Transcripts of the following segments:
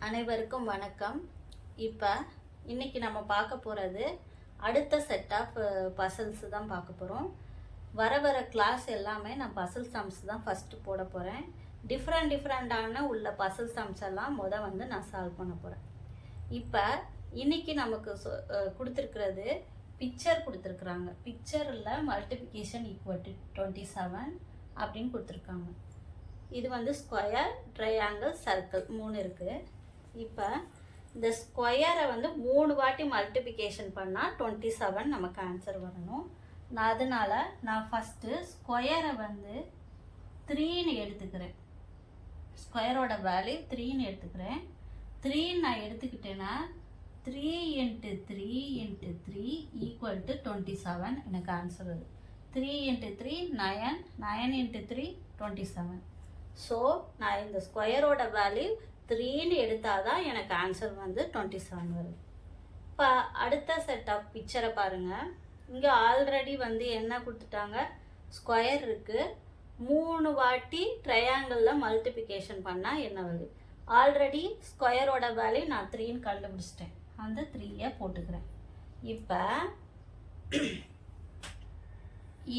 அனைவருக்கும் வணக்கம். இப்போ இன்னைக்கு நம்ம பார்க்க போகிறது அடுத்த செட் ஆஃப் பசில்ஸ் தான் பார்க்க போகிறோம். வர கிளாஸ் எல்லாமே நான் பசில் சம்ஸ் தான் ஃபஸ்ட்டு போட போகிறேன். டிஃப்ரெண்டான உள்ள பசில் சம்ஸ் எல்லாம் வந்து நான் சால்வ் பண்ண போகிறேன். இப்போ இன்னைக்கு நமக்கு கொடுத்துருக்கிறது பிக்சர் கொடுத்துருக்குறாங்க. பிக்சரில் மல்டிப்ளிகேஷன் ஈக்குவல் டு 27 அப்படின்னு கொடுத்துருக்காங்க. இது ஸ்கொயர், ட்ரையாங்கிள், சர்க்கிள் 3 இருக்குது. இப்போ இந்த ஸ்கொயரை 3 வாட்டி மல்டிப்ளிகேஷன் பண்ணால் 27 நமக்கு ஆன்சர் வரணும். அதனால் நான் ஃபஸ்ட்டு ஸ்கொயரை 3ன்னு எடுத்துக்கிறேன். ஸ்கொயரோட வேல்யூ 3ன்னு எடுத்துக்கிறேன். 3 நான் எடுத்துக்கிட்டேன்னா 3 × 3 × 3 ஈக்குவல் டு 27 எனக்கு ஆன்சர் வருது. 3 × 3 9, 9 × 3 27. ஸோ நான் இந்த ஸ்கொயரோட வேல்யூ 3ன்னு எடுத்தால் தான் எனக்கு ஆன்சர் 27 வருது. இப்போ அடுத்த செட் ஆஃப் பிக்சரை பாருங்கள். இங்கே ஆல்ரெடி என்ன கொடுத்துட்டாங்க, ஸ்கொயர் இருக்குது. 3 வாட்டி ட்ரையாங்கிளில் மல்டிப்ளிகேஷன் பண்ணால் என்ன வருது. ஆல்ரெடி ஸ்கொயரோட வேல்யூ நான் 3ன்னு கண்டுபிடிச்சிட்டேன். அந்த 3யை போட்டுக்கிறேன். இப்போ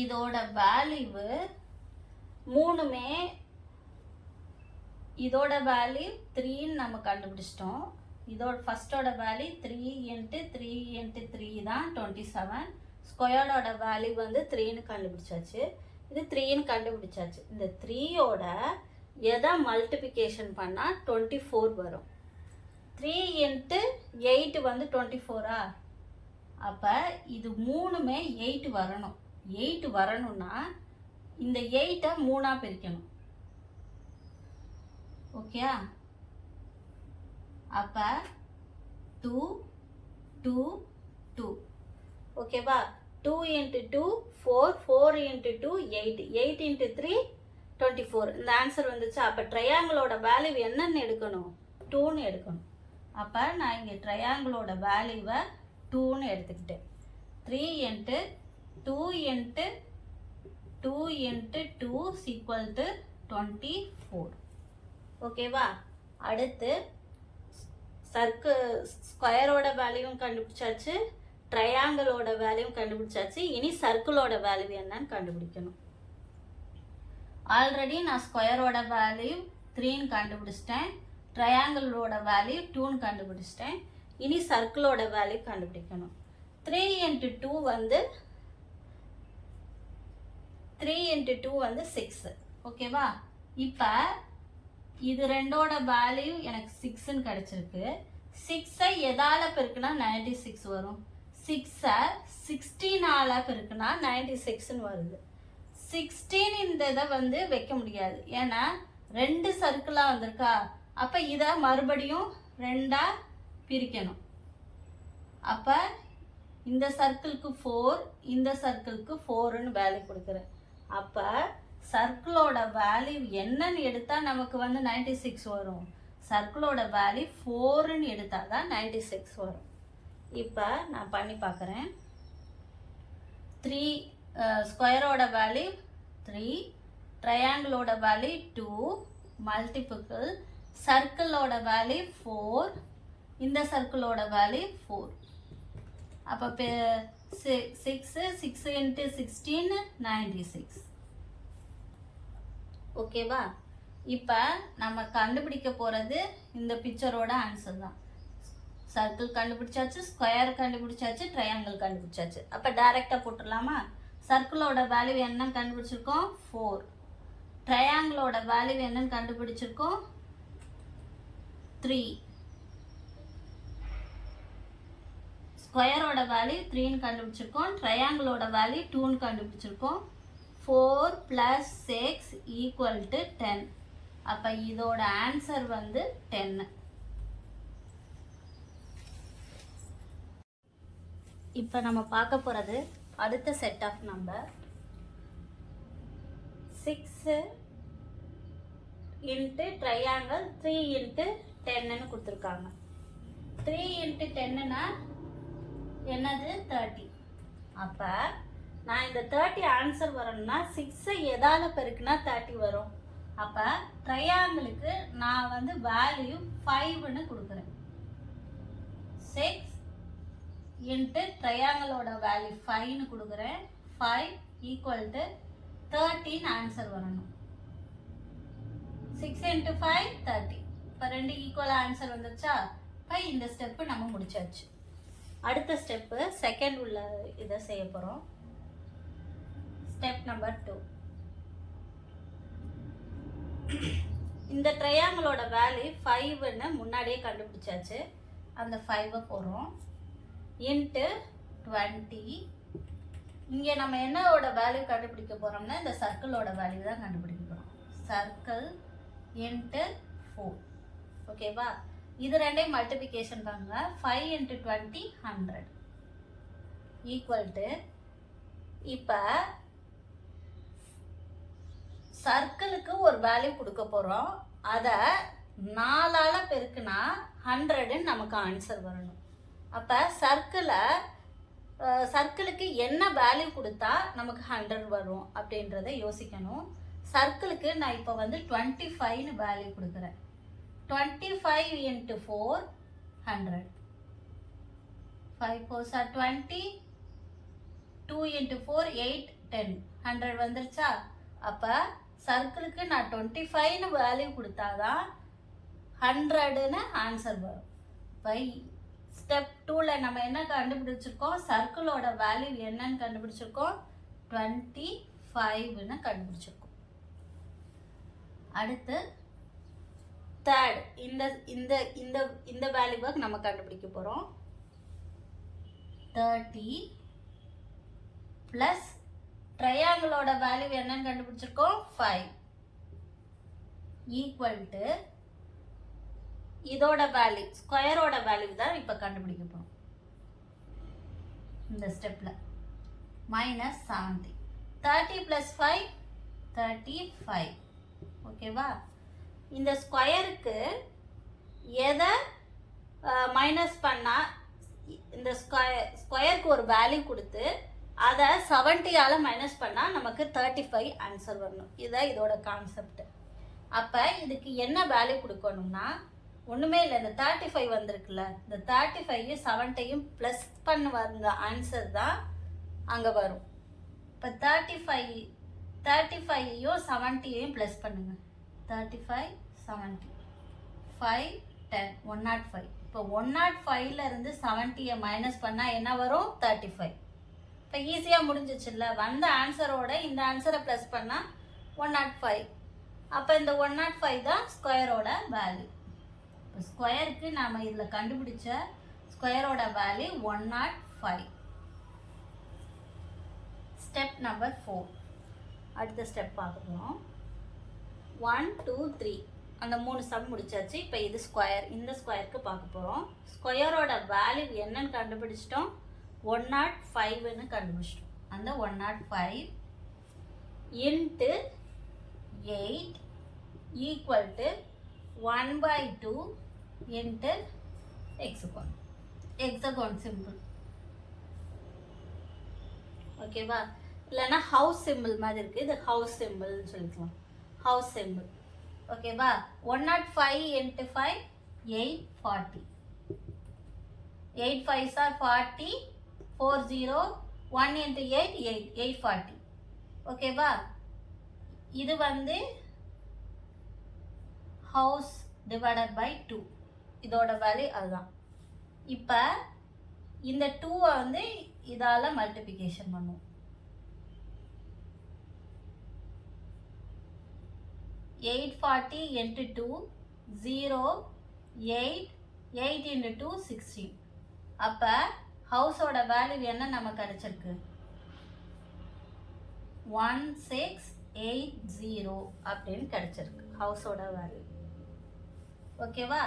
இதோட வேல்யூவு 3மே இதோட வேல்யூ 3ன்னு நம்ம கண்டுபிடிச்சிட்டோம். இதோட ஃபஸ்ட்டோட வேல்யூ 3 × 3 × 3 தான் 27. ஸ்கொயரோட வேல்யூ 3ன்னு கண்டுபிடிச்சாச்சு. இது 3ன்னு கண்டுபிடிச்சாச்சு. இந்த 3யோட எதை மல்டிப்ளிகேஷன் பண்ணால் 24 வரும். 3 × 8 24ஆ? அப்போ இது 3மே 8 வரணும். 8 வரணும்னா இந்த 8ஐ 3ஆக பிரிக்கணும். ஓகே, அப்போ 2 2 2. ஓகேவா? 2 × 2 4, 4 × 2 8, 8 × 3 24. இந்த ஆன்சர் வந்துச்சு. அப்போ ட்ரையாங்கிளோட வேல்யூ என்னன்னு எடுக்கணும், 2ன்னு எடுக்கணும். அப்போ நான் இங்கே ட்ரையாங்கிளோட வேல்யூவை 2ன்னு எடுத்துக்கிட்டேன். 3 × 2 × 2 × 2 ஈக்குவல் டு 24. ஓகேவா? அடுத்து ஸ்கொயரோட வேல்யூவும் கண்டுபிடிச்சாச்சு, ட்ரையாங்கிளோட வேல்யூவும் கண்டுபிடிச்சாச்சு. இனி சர்க்கிளோட வேல்யூ என்னன்னு கண்டுபிடிக்கணும். ஆல்ரெடி நான் ஸ்கொயரோட வேல்யூ 3ன்னு கண்டுபிடிச்சிட்டேன். ட்ரையாங்கிளோட வேல்யூ 2ன்னு கண்டுபிடிச்சிட்டேன். இனி சர்க்கிளோட வேல்யூ கண்டுபிடிக்கணும். 3 × 2 3 × 2 6. ஓகேவா? இப்போ இது ரெண்டோட வேல்யூ எனக்கு 6ன்னு கிடச்சிருக்கு. 6ஐ எதால் பெருக்குனா 96 வரும். 6ஐ 16ஆல் பெருக்குனா 96ன்னு வருது. 16 இந்த இதை வைக்க முடியாது, ஏன்னா 2 சர்க்கிளாக வந்திருக்கா. அப்போ இதை மறுபடியும் 2ஆக பிரிக்கணும். அப்போ இந்த சர்க்கிளுக்கு 4, இந்த சர்க்கிளுக்கு 4ன்னு வேல்யூ கொடுக்குறேன். அப்போ சர்க்கிளோட வேல்யூ என்னன்னு எடுத்தால் நமக்கு 96 வரும். சர்க்கிளோட வேல்யூ 4ன்னு எடுத்தால் தான் 96 வரும். இப்போ நான் பண்ணி பார்க்குறேன். 3 ஸ்கொயரோட வேல்யூ 3, ட்ரையாங்கிளோட வேல்யூ 2, மல்டிபிள் சர்க்கிளோட வேல்யூ 4, இந்த சர்க்கிளோட வேல்யூ 4. அப்போ 6 × 16 96. ஓகேவா? இப்போ நம்ம கண்டுபிடிக்க போகிறது இந்த பிக்சரோட ஆன்சர் தான். சர்க்கிள் கண்டுபிடிச்சாச்சு, ஸ்கொயர் கண்டுபிடிச்சாச்சு, ட்ரையாங்கிள் கண்டுபிடிச்சாச்சு. அப்போ டைரெக்டாக போட்டுடலாமா? சர்க்கிளோட வேல்யூ என்னன்னு கண்டுபிடிச்சிருக்கோம் 4. ட்ரையாங்கிளோட வேல்யூ என்னன்னு கண்டுபிடிச்சிருக்கோம் 3. ஸ்கொயரோட வேல்யூ 3ன்னு கண்டுபிடிச்சிருக்கோம். ட்ரையாங்கிளோட வேல்யூ 2ன்னு கண்டுபிடிச்சிருக்கோம். 4 + 6 ஈக்குவல் டு 10. அப்போ இதோட ஆன்சர் 10. இப்போ நம்ம பார்க்க போகிறது அடுத்த செட் ஆஃப் நம்பர். 6 × ட்ரையாங்கிள் 3 × 10ன்னு கொடுத்துருக்காங்க. 3 × 10ன்னா என்னது 30. அப்போ நான் இந்த 30 ஆன்சர் வரணும்னா 6ஐ எதால் பெருக்குனா 30 வரும். அப்போ ட்ரையாங்கிளுக்கு நான் வந்து வேல்யூ 5ன்னு கொடுக்குறேன். 6 இன்ட்டு ட்ரையாங்கிளோட வேல்யூ 5ன்னு கொடுக்குறேன். 5 ஈக்குவல் டு 13 ஆன்சர் வரணும். 6 இன்ட்டு 5 30. இப்போ 2 ஈக்குவல் ஆன்சர் வந்துச்சா? இப்போ இந்த ஸ்டெப்பு நம்ம முடிச்சாச்சு. அடுத்த ஸ்டெப்பு செகண்ட் உள்ள இதை செய்ய போகிறோம். Step number 2. இந்த ட்ரையாங்கிளோட வேல்யூ 5ன்னு முன்னாடியே கண்டுபிடிச்சாச்சு. அந்த 5 போடுறோம். இன்ட்டு 20. இங்கே நம்ம என்னோட வேல்யூ கண்டுபிடிக்க போகிறோம்னா இந்த சர்க்கிளோட வேல்யூ தான் கண்டுபிடிக்க போகிறோம். Circle into 4. ஓகேவா? இது ரெண்டையும் மல்டிபிகேஷன் பண்ணுங்க. 5 இன்ட்டு 20 100 ஈக்குவல் டு, இப்போ சர்க்கிளுக்கு ஒரு வேல்யூ கொடுக்க போகிறோம். அதை 4ஆல் பெருக்குனா 100ன்னு நமக்கு ஆன்சர் வரணும். அப்போ சர்க்கிளுக்கு என்ன வேல்யூ கொடுத்தா நமக்கு 100 வரும் அப்படின்றத யோசிக்கணும். சர்க்கிளுக்கு நான் இப்போ வந்து 25ன்னு வேல்யூ கொடுக்குறேன். 25 இன்ட்டு 4 100. 5 4s are 20. 2 இன்ட்டு 4 8 10. 100 வந்துருச்சா? அப்போ சர்க்கிளுக்கு நான் 25ன்னு வேல்யூ கொடுத்தாதான் 100ன்னு ஆன்சர் வரும். இப்போ ஸ்டெப் 2ல் நம்ம என்ன கண்டுபிடிச்சிருக்கோம்? சர்க்கிளோட வேல்யூ என்னன்னு கண்டுபிடிச்சிருக்கோம். 25ன்னு கண்டுபிடிச்சிருக்கோம். அடுத்து தேர்ட் இந்த இந்த இந்த இந்த வேல்யூவை நம்ம கண்டுபிடிக்க போகிறோம். 30 ப்ளஸ் ட்ரையாங்கிளோட வேல்யூ என்னன்னு கண்டுபிடிச்சிருக்கோம். 5 ஈக்குவல் டு இதோட வேல்யூ ஸ்கொயரோட வேல்யூ தான் இப்போ கண்டுபிடிக்க போகிறோம். இந்த ஸ்டெப்பில் -70. 30 + 5 35. ஓகேவா? இந்த ஸ்கொயருக்கு எதை மைனஸ் பண்ணால் இந்த ஸ்கொயருக்கு ஒரு வேல்யூ கொடுத்து அதை 70ஆல் மைனஸ் பண்ணால் நமக்கு 35 ஆன்சர் வரணும். இதுதான் இதோட கான்செப்ட். அப்போ இதுக்கு என்ன வேல்யூ கொடுக்கணும்னா ஒன்றுமே இல்லை. இந்த 35 வந்திருக்குல்ல, இந்த 35 70யும் ப்ளஸ் பண்ண வந்த ஆன்சர் தான் அங்கே வரும். இப்போ 35யும் 70யும் ப்ளஸ் பண்ணுங்க. 35 70 5 10 105. இப்போ 105லேருந்து 70யை மைனஸ் பண்ணால் என்ன வரும்? 35. இப்போ ஈஸியாக முடிஞ்சிச்சுல்ல. வந்த ஆன்சரோட இந்த ஆன்சரை ப்ளஸ் பண்ணால் 105. அப்போ இந்த 105 தான் ஸ்கொயரோட வேல்யூ. இப்போ ஸ்கொயருக்கு நாம் இதில் கண்டுபிடிச்ச ஸ்கொயரோட வேல்யூ 105. Step number 4. அடுத்த ஸ்டெப் பார்க்குறோம். 1 2 3 அந்த 3 சம் முடிச்சாச்சு. இப்போ இது ஸ்கொயர். இந்த ஸ்கொயருக்கு பார்க்க போகிறோம். ஸ்கொயரோட வேல்யூ என்னன்னு கண்டுபிடிச்சிட்டோம். 105ன்னு கண்டுபிடிச்சிட்டோம். அந்த 105 into 8 equal to 1/2 into hexagon. Hexagon simple. ஓகேவா? இல்லைன்னா ஹவுஸ் சிம்பிள் மாதிரி இருக்குது. இது ஹவுஸ் சிம்பிள்னு சொல்லிக்கலாம். House simple. ஓகேவா? 105 இன்ட்டு 5 840. 8 5s are 40. 40 1 இன்ட்டு 8 8 840. ஓகேவா? இது வந்து ஹவுஸ் டிவைடட் பை 2. இதோட வேல்யூ அதுதான். இப்போ இந்த 2வை வந்து இதால் மல்டிப்ளிகேஷன் பண்ணுவோம். 840 இன்ட்டு 2 0 8 8 இன்ட்டு 2 16. அப்போ ஹவுஸோட வேல்யூ என்ன நமக்கு கிடைச்சிருக்கு? 1680 அப்படின்னு கிடைச்சிருக்கு ஹவுஸோட வேல்யூ. ஓகேவா?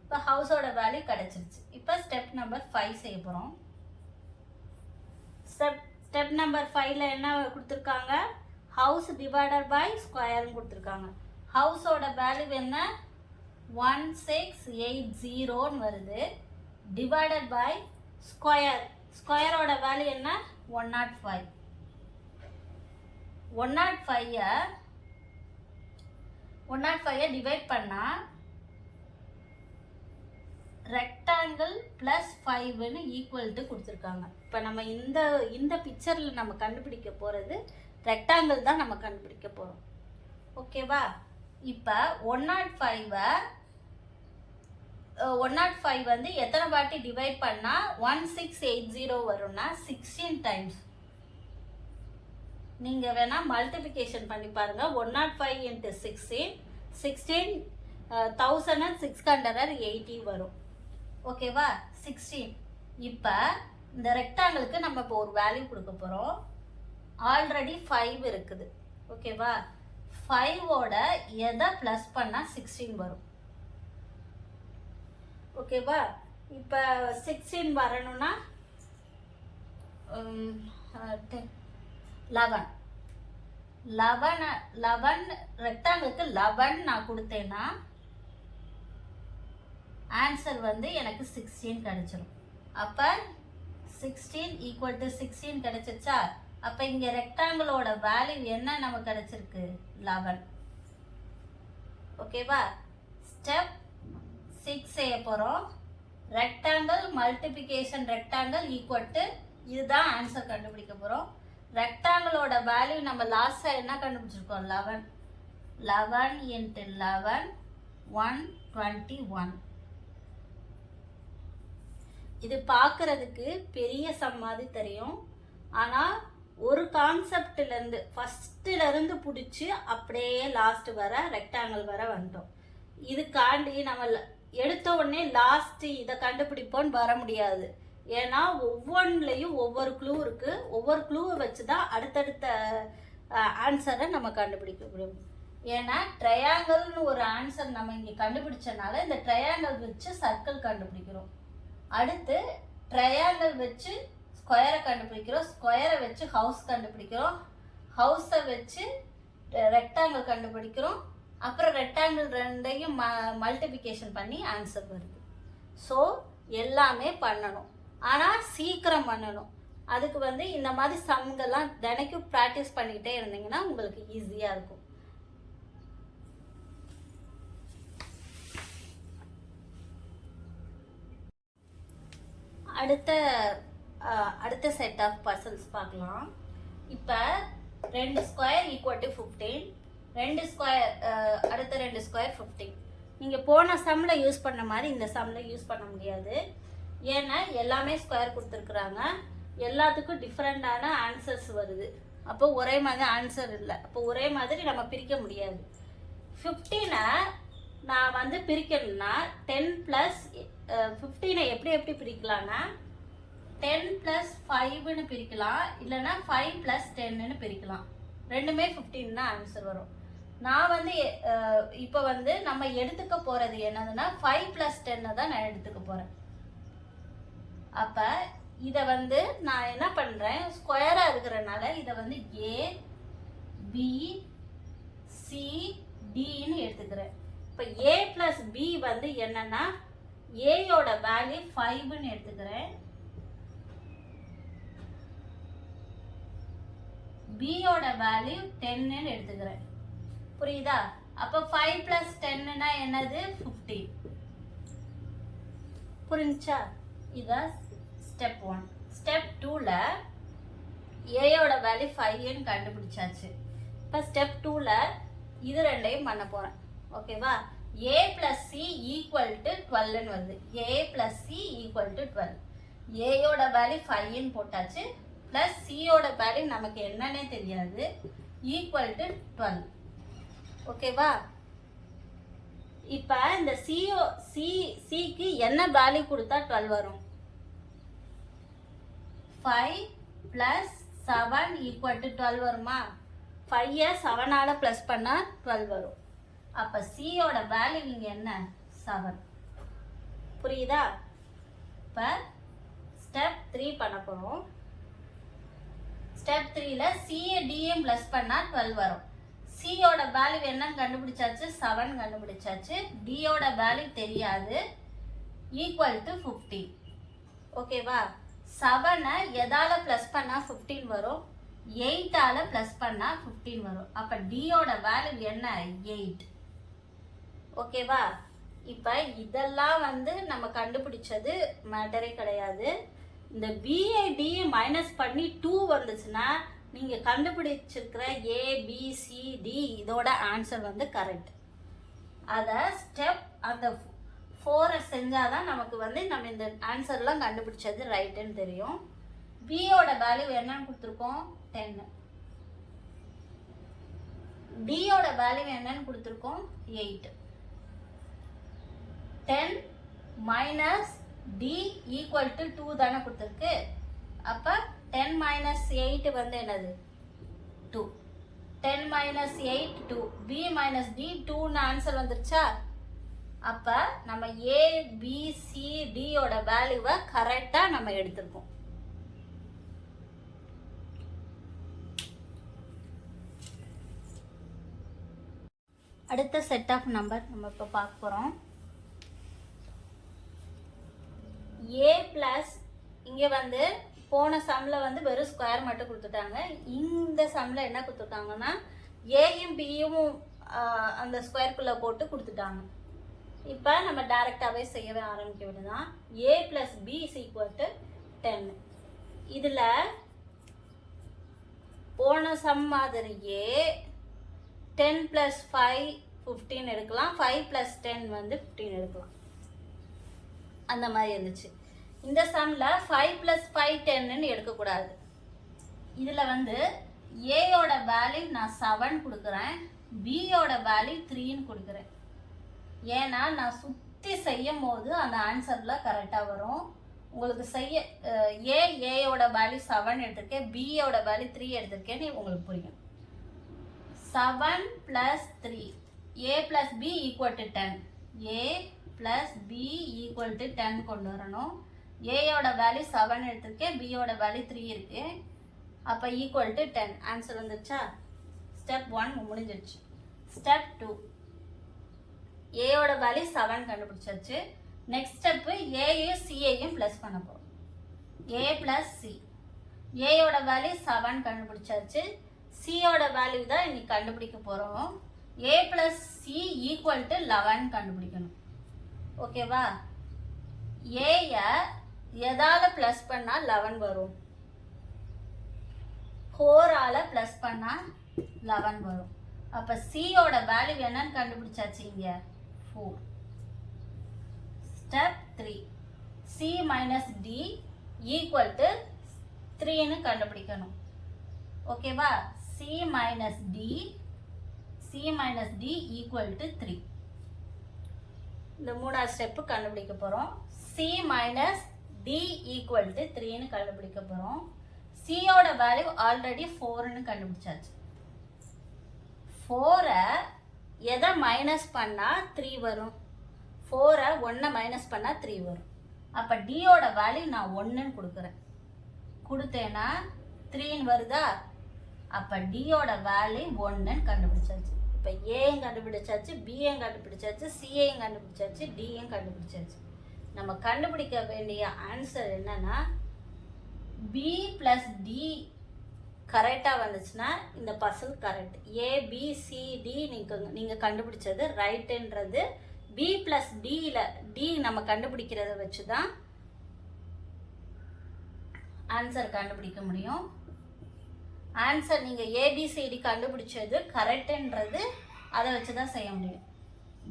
இப்போ ஹவுஸோட வேல்யூ கிடைச்சிருச்சு. இப்போ ஸ்டெப் நம்பர் 5 செய்ய போகிறோம். ஸ்டெப் நம்பர் 5ல் என்ன கொடுத்துருக்காங்க? ஹவுஸ் டிவைடட் பை ஸ்கொயர்னு கொடுத்துருக்காங்க. ஹவுஸோட வேல்யூ என்ன? 1680ன்னு வருது. Divided by square. ஸ்கொயரோட வேல்யூ என்ன? 105. 105 105 டிவைட் பண்ணால் ரெக்டாங்கிள் ப்ளஸ் 5ன்னு ஈக்குவல் டு கொடுத்துருக்காங்க. இப்போ நம்ம இந்த பிக்சரில் நம்ம கண்டுபிடிக்க போகிறது ரெக்டாங்கிள் தான் நம்ம கண்டுபிடிக்க போகிறோம். ஓகேவா? இப்போ 105 வந்து எத்தனை வாட்டி டிவைட் பண்ணால் 1680 வரும்னா 16 டைம்ஸ். நீங்கள் வேணால் மல்டிப்ளிகேஷன் பண்ணி பாருங்கள். 105 × 16 16,680 வரும். ஓகேவா? 16. இப்போ இந்த ரெக்டாங்கிளுக்கு நம்ம இப்போ ஒரு வேல்யூ கொடுக்க போகிறோம். ஆல்ரெடி 5 இருக்குது. ஓகேவா? 5ஓட எதை ப்ளஸ் பண்ணால் 16 வரும். ஓகேவா? இப்போ 16 வரணும்னா 11 ரெக்டாங்கிளுக்கு 11 நான் கொடுத்தேன்னா ஆன்சர் வந்து எனக்கு 16 கிடைச்சிரும். அப்போ 16 = 16 கிடைச்சிச்சா? அப்போ இங்கே ரெக்டாங்கிளோட வேல்யூ என்ன நமக்கு கிடைச்சிருக்கு? 11. ஓகேவா? ஸ்டெப் 6 செய்ய போகிறோம். ரெக்டாங்கிள் மல்டிப்ளிகேஷன் ரெக்டாங்கிள் = இதுதான் ஆன்சர் கண்டுபிடிக்க போகிறோம். ரெக்டாங்கிளோட வேல்யூ நம்ம லாஸ்ட்டாக என்ன கண்டுபிடிச்சிருக்கோம்? 11. 11 × 11 121. இது பார்க்குறதுக்கு பெரிய சம் மாதிரி தெரியும். ஆனால் ஒரு கான்செப்ட்லேருந்து ஃபஸ்ட்டிலேருந்து பிடிச்சி அப்படியே லாஸ்ட் வர ரெக்டாங்கிள் வர வந்துட்டோம். இதுக்காண்டி நம்ம எடுத்த உடனே லாஸ்ட்டு இதை கண்டுபிடிப்போன்னு வர முடியாது. ஏன்னா ஒவ்வொன்றுலேயும் ஒவ்வொரு க்ளூ இருக்குது. ஒவ்வொரு க்ளூவை வச்சு தான் அடுத்தடுத்த ஆன்சரை நம்ம கண்டுபிடிக்க முடியும். ஏன்னா ட்ரையாங்கிள்னு ஒரு ஆன்சர் நம்ம இங்கே கண்டுபிடிச்சனால இந்த ட்ரையாங்கிள் வச்சு சர்க்கிள் கண்டுபிடிக்கிறோம். அடுத்து ட்ரையாங்கிள் வச்சு ஸ்கொயரை கண்டுபிடிக்கிறோம். ஸ்கொயரை வச்சு ஹவுஸ் கண்டுபிடிக்கிறோம். ஹவுஸை வச்சு ரெக்டாங்கிள் கண்டுபிடிக்கிறோம். அப்புறம் ரெக்டாங்கிள் ரெண்டையும் மல்டிப்ளிகேஷன் பண்ணி ஆன்சர் வருது. ஸோ எல்லாமே பண்ணணும். ஆனால் சீக்கிரம் பண்ணணும். அதுக்கு வந்து இந்த மாதிரி சம்கெல்லாம் தினைக்கும் ப்ராக்டிஸ் பண்ணிக்கிட்டே இருந்தீங்கன்னா உங்களுக்கு ஈஸியாக இருக்கும். அடுத்த செட் ஆஃப் பசில்ஸ் பார்க்கலாம். இப்போ 2 ஸ்கொயர் = 15. 2 ஸ்கொயர் அடுத்த 2 ஸ்கொயர் 15. நீங்கள் போன சம்மில் யூஸ் பண்ண மாதிரி இந்த சம்மில் யூஸ் பண்ண முடியாது. ஏன்னா எல்லாமே ஸ்கொயர் கொடுத்துருக்குறாங்க. எல்லாத்துக்கும் டிஃப்ரெண்டான ஆன்சர்ஸ் வருது. அப்போ ஒரே மாதிரி ஆன்சர் இல்லை. அப்போ ஒரே மாதிரி நம்ம பிரிக்க முடியாது. 15-ஐ நான் வந்து பிரிக்கணும்னா 10 + 15-ஐ எப்படி பிரிக்கலாம்னா 10 + 5ன்னு பிரிக்கலாம். இல்லைன்னா 5 + 10ன்னு பிரிக்கலாம். ரெண்டுமே 15 தான் ஆன்சர் வரும். நான் வந்து இப்போ வந்து நம்ம எடுத்துக்க போகிறது என்னதுன்னா 5 + 10 தான் நான் எடுத்துக்க போகிறேன். அப்போ இதை வந்து நான் என்ன பண்ணுறேன், ஸ்கொயராக இருக்கிறனால இதை வந்து A B C Dன்னு எடுத்துக்கிறேன். இப்போ A + B வந்து என்னன்னா ஏயோட வேல்யூ 5ன்னு எடுத்துக்கிறேன். பியோட வேல்யூ 10ன்னு எடுத்துக்கிறேன். புரியுதா? அப்போ 5 + 10ன்னா என்னது? 15. புரிஞ்சா? இதான் ஸ்டெப் 1. ஸ்டெப் 2ல ஏயோட வேல்யூ 5ன்னு கண்டுபிடிச்சாச்சு. இப்போ ஸ்டெப் 2ல இது ரெண்டையும் பண்ண போகிறேன். ஓகேவா? A + C = 12ன்னு வருது. A + C = 12. ஏயோட வேல்யூ 5ன்னு போட்டாச்சு. ப்ளஸ் சியோட வேல்யூ நமக்கு என்னன்னே தெரியாது. = 12. ஓகேவா? இப்போ இந்த சிக்கு என்ன வேல்யூ கொடுத்தா 12 வரும்? 5 + 7 = 12 வருமா? 5-ஐ 7ஆல் ப்ளஸ் பண்ணால் 12 வரும். அப்போ சியோட வேல்யூ இங்கே என்ன? 7. புரியுதா? இப்போ ஸ்டெப் 3 பண்ண போகிறோம். ஸ்டெப் 3ல சியை டிஎம் ப்ளஸ் பண்ணால் 12 வரும். சியோட வேல்யூ என்னன்னு கண்டுபிடிச்சாச்சு? 7 கண்டுபிடிச்சாச்சு. டியோட வேல்யூ தெரியாது. = 15. ஓகேவா? 7-ஐ எதால் ப்ளஸ் பண்ணால் 15 வரும்? 8ஆல் ப்ளஸ் பண்ணால் 15 வரும். அப்போ டியோட வேல்யூ என்ன? 8. ஓகேவா? இப்போ இதெல்லாம் வந்து நம்ம கண்டுபிடிச்சது மேட்டரே கிடையாது. இந்த பிஏடி மைனஸ் பண்ணி 2 வந்துச்சுன்னா நீங்கள் கண்டுபிடிச்சிருக்கிற ஏபிசிடி இதோட ஆன்சர் வந்து கரெக்ட். அதை ஸ்டெப் அந்த 4 செஞ்சால் தான் நமக்கு வந்து நம்ம இந்த ஆன்சர்லாம் கண்டுபிடிச்சது ரைட்டுன்னு தெரியும். பியோட வேல்யூ என்னன்னு கொடுத்துருக்கோம் 10. டியோட வேல்யூ என்னன்னு கொடுத்துருக்கோம் 8. 10 மைனஸ் டி ஈக்குவல் டு 2 தானே கொடுத்துருக்கு. அப்போ 10 மைனஸ் 8 வந்து என்னது 2. 10 மைனஸ் 8 2. பி மைனஸ் டி 2ன்னு ஆன்சர் வந்துருச்சா? அப்போ நம்ம ஏபிசிடியோட வேல்யூவை கரெக்டாக நம்ம எடுத்திருக்கோம். அடுத்த செட் ஆஃப் நம்பர் நம்ம இப்போ பார்க்க போகிறோம். ஏ ப்ளஸ் இங்கே வந்து போன சம்மில் வந்து வெறும் ஸ்கொயர் மட்டும் கொடுத்துட்டாங்க. இந்த சம்மில் என்ன கொடுத்துருக்காங்கன்னா ஏயும் பியும் அந்த ஸ்கொயருக்குள்ளே போட்டு கொடுத்துட்டாங்க. இப்போ நம்ம டைரெக்டாகவே செய்யவே ஆரம்பிக்க வேண்டியதான். A plus B is equal to 10. இதில் போன சம் மாதிரியே 10 + 5 15 எடுக்கலாம். 5 + 10 வந்து 15 எடுக்கலாம். அந்த மாதிரி இருந்துச்சு. இந்த சம்மில் 5 + 5 10ன்னு எடுக்கக்கூடாது. இதில் வந்து ஏயோட வேல்யூ நான் 7 கொடுக்குறேன், பியோட வேல்யூ 3ன்னு கொடுக்குறேன். ஏன்னா நான் சுற்றி செய்யும் போது அந்த ஆன்சரில் கரெக்டாக வரும். உங்களுக்கு செய்ய ஏயோட வேல்யூ 7 எடுத்திருக்கேன், பியோட வேல்யூ 3 எடுத்திருக்கேன்னு உங்களுக்கு புரியும். 7 + 3 a + b = 10. a + b = 10 கொண்டு வரணும். ஏயோட வேல்யூ 7 எடுத்திருக்கேன், பியோட வேல்யூ 3 இருக்கு. அப்போ = 10 ஆன்சர் வந்துருச்சா? ஸ்டெப் 1 முடிஞ்சிருச்சு. ஸ்டெப் 2 ஏயோட வேல்யூ 7 கண்டுபிடிச்சாச்சு. நெக்ஸ்ட் ஸ்டெப்பு ஏயும் சியையும் ப்ளஸ் பண்ண போகிறோம். ஏ + சி. ஏயோட வேல்யூ 7 கண்டுபிடிச்சாச்சு. சியோட வேல்யூ தான் இன்னைக்கு கண்டுபிடிக்க போகிறோம். ஏ + சி = 11 கண்டுபிடிக்கணும். ஓகேவா? ஏயை எதால் ப்ளஸ் பண்ணால் 11 வரும்? 4ஆல் ப்ளஸ் பண்ணால் 11 வரும். அப்போ சியோட வேல்யூ என்னன்னு கண்டுபிடிச்சாச்சு இங்கே 4. Step 3 C minus D equal to 3ன்னு கண்டுபிடிக்கணும். ஓகேவா? C minus D equal to 3. இந்த 3ஆவது ஸ்டெப்பு கண்டுபிடிக்க போகிறோம். C minus D equal to 3ன்னு கண்டுபிடிக்க போகிறோம். சியோட வேல்யூ ஆல்ரெடி 4ன்னு கண்டுபிடிச்சாச்சு. 4ஐ எதை மைனஸ் பண்ணால் 3 வரும்? 4ஐ 1 மைனஸ் பண்ணால் 3 வரும். அப்போ டியோட வேல்யூ நான் 1ன்னு கொடுக்குறேன். கொடுத்தேன்னா 3ன்னு வருதா? அப்போ டியோட வேல்யூ 1ன்னு கண்டுபிடிச்சாச்சு. இப்போ ஏயும் கண்டுபிடிச்சாச்சு, பியும் கண்டுபிடிச்சாச்சு, சியையும் கண்டுபிடிச்சாச்சு, டியும் கண்டுபிடிச்சாச்சு. நம்ம கண்டுபிடிக்க வேண்டிய ஆன்சர் என்னன்னா பி ப்ளஸ் டி கரெக்டாக வந்துச்சுன்னா இந்த பசில் கரெக்ட். ஏபிசிடி நீங்கள் கண்டுபிடிச்சது ரைட்டுன்றது. பி ப்ளஸ் டியில் டி நம்ம கண்டுபிடிக்கிறத வச்சு தான் ஆன்சர் கண்டுபிடிக்க முடியும். ஆன்சர் நீங்கள் ஏபிசிடி கண்டுபிடிச்சது கரெக்டுன்றது அதை வச்சு தான் செய்ய முடியும்.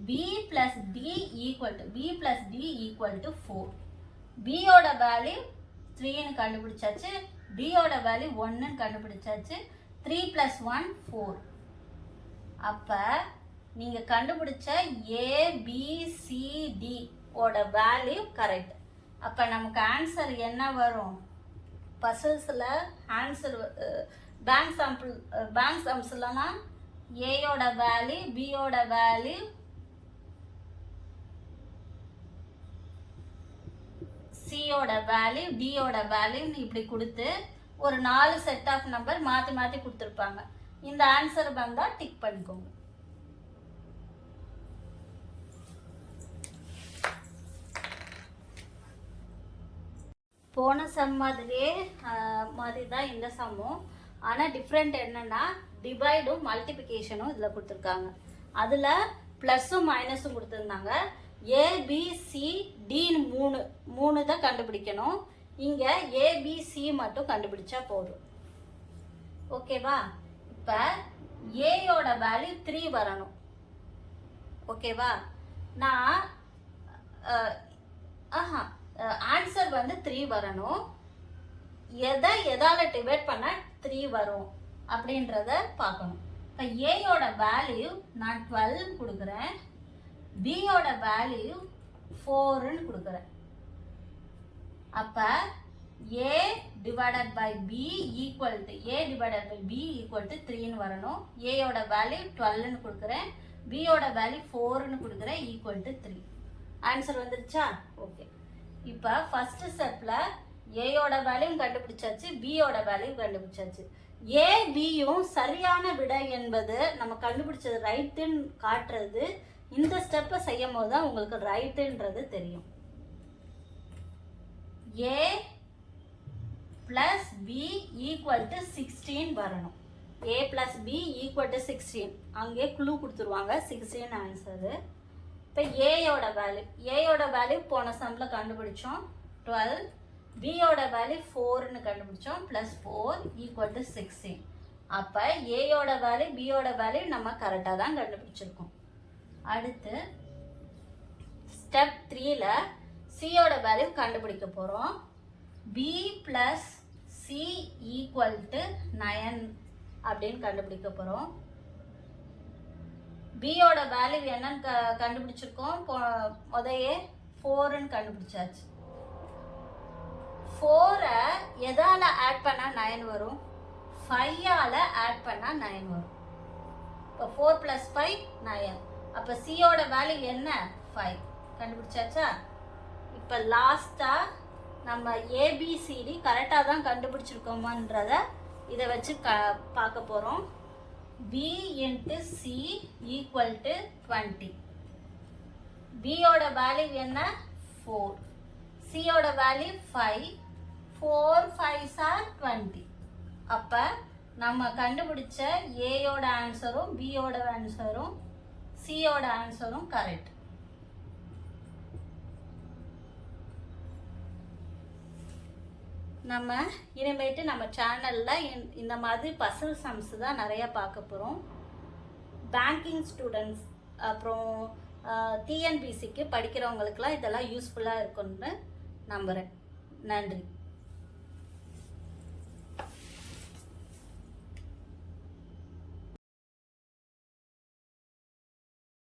B plus D equal to 4. பியோட வேல்யூ 3ன்னு கண்டுபிடிச்சாச்சு, டியோட வேல்யூ 1ன்னு கண்டுபிடிச்சாச்சு. 3 + 1 4. அப்போ நீங்கள் கண்டுபிடிச்ச ஏபிசிடி ஓட வேல்யூ கரெக்ட். அப்போ நமக்கு ஆன்சர் என்ன வரும்? பசில்ஸில் ஆன்சர் பேங்க் சம்ஸ்லாம் ஏயோட வேல்யூ, பியோட வேல்யூ, சியோட வேல்யூ, டியோட வேல்யூன்னு இப்படி கொடுத்து ஒரு 4 செட் ஆஃப் நம்பர் மாற்றி மாற்றி கொடுத்துருப்பாங்க. இந்த ஆன்சர் வந்தால் டிக் பண்ணிக்கோங்க. போன சம் மாதிரியே மாதிரி தான் இந்த சம்மும். ஆனால் டிஃப்ரெண்ட் என்னென்னா டிவைடும் மல்டிப்ளிகேஷனும் இதில் கொடுத்துருக்காங்க. அதில் ப்ளஸ்ஸும் மைனஸும் கொடுத்துருந்தாங்க. ஏபிசிடின்னு மூணு தான் கண்டுபிடிக்கணும். இங்கே ஏபிசி மட்டும் கண்டுபிடிச்சா போதும். ஓகேவா? இப்போ ஏயோட வேல்யூ 3 வரணும். ஓகேவா? நான் ஆன்சர் வந்து 3 வரணும். எதால டிவைட் பண்ண 3 வரும் அப்படின்றத பார்க்கணும். இப்போ ஏயோட வேல்யூ நான் 12 கொடுக்குறேன், பியோட வேல்யூ 4ன்னு கொடுக்குறேன். அப்போ a divided by b equal to a divided by b equal to 3ன்னு வரணும். ஏயோட வேல்யூ 12ன்னு கொடுக்குறேன், பியோட வேல்யூ 4ன்னு கொடுக்குறேன், ஈக்குவல் டு 3. ஆன்சர் வந்துருச்சா? ஓகே. இப்போ ஃபர்ஸ்ட் ஸ்டெப்பில் ஏயோட வேல்யூ கண்டுபிடிச்சாச்சு, பியோட வேல்யூ கண்டுபிடிச்சாச்சு. ஏ பியும் சரியான விடை என்பது நம்ம கண்டுபிடிச்சது ரைட்டுன்னு காட்டுறது இந்த ஸ்டெப்பை செய்யும் போது தான் உங்களுக்கு ரைட்டுன்றது தெரியும். ஏ பிளஸ் பி ஈக்குவல் டு 16 வரணும். ஏ பிளஸ் பி ஈக்குவல் டு 16, அங்கே க்ளூ கொடுத்துருவாங்க, 16 ஆன்சரு. இப்போ ஏயோட வேல்யூ போன சம்மில் கண்டுபிடிச்சோம் 12, பியோட வேல்யூ 4ன்னு கண்டுபிடிச்சோம், ப்ளஸ் 4 ஈக்குவல் டு 16. அப்போ ஏயோட வேல்யூ பியோட வேல்யூ நம்ம கரெக்டாக தான் கண்டுபிடிச்சிருக்கோம். அடுத்து ஸ்டெப் 3ல சியோட வேல்யூ கண்டுபிடிக்க போகிறோம். B plus C equal to 9 அப்படின்னு கண்டுபிடிக்க போகிறோம். பியோட வேல்யூ என்னன்னு கண்டுபிடிச்சிருக்கோம், முதையே 4ன்னு கண்டுபிடிச்சாச்சு. 4 எதால ஆட் பண்ணால் 9 வரும்? 5ஆல ஆட் பண்ணால் 9 வரும். இப்போ 4 + 5 9. அப்போ சியோட வேல்யூ என்ன? 5 கண்டுபிடிச்சாச்சா? இப்போ லாஸ்ட்டாக நம்ம ஏபிசிடி கரெக்டாக தான் கண்டுபிடிச்சிருக்கோமான்றத இதை வச்சு பார்க்க போகிறோம். B into C equal to 20. பியோட வேல்யூ என்ன? 4. சியோட வேல்யூ 5. 4 5s are 20. அப்போ நம்ம கண்டுபிடிச்ச ஏயோட ஆன்சரும் பியோட ஆன்சரும் சியோட ஆன்சரும் கரெக்ட். நம்ம இனிமேட்டு நம்ம சேனலில் இந்த மாதிரி பசில் சம்ஸ் தான் நிறையா பார்க்க போகிறோம். பேங்கிங் ஸ்டூடெண்ட்ஸ் அப்புறம் டிஎன்பிசிக்கு படிக்கிறவங்களுக்கெல்லாம் இதெல்லாம் யூஸ்ஃபுல்லாக இருக்கும்னு நம்புகிறேன். நன்றி.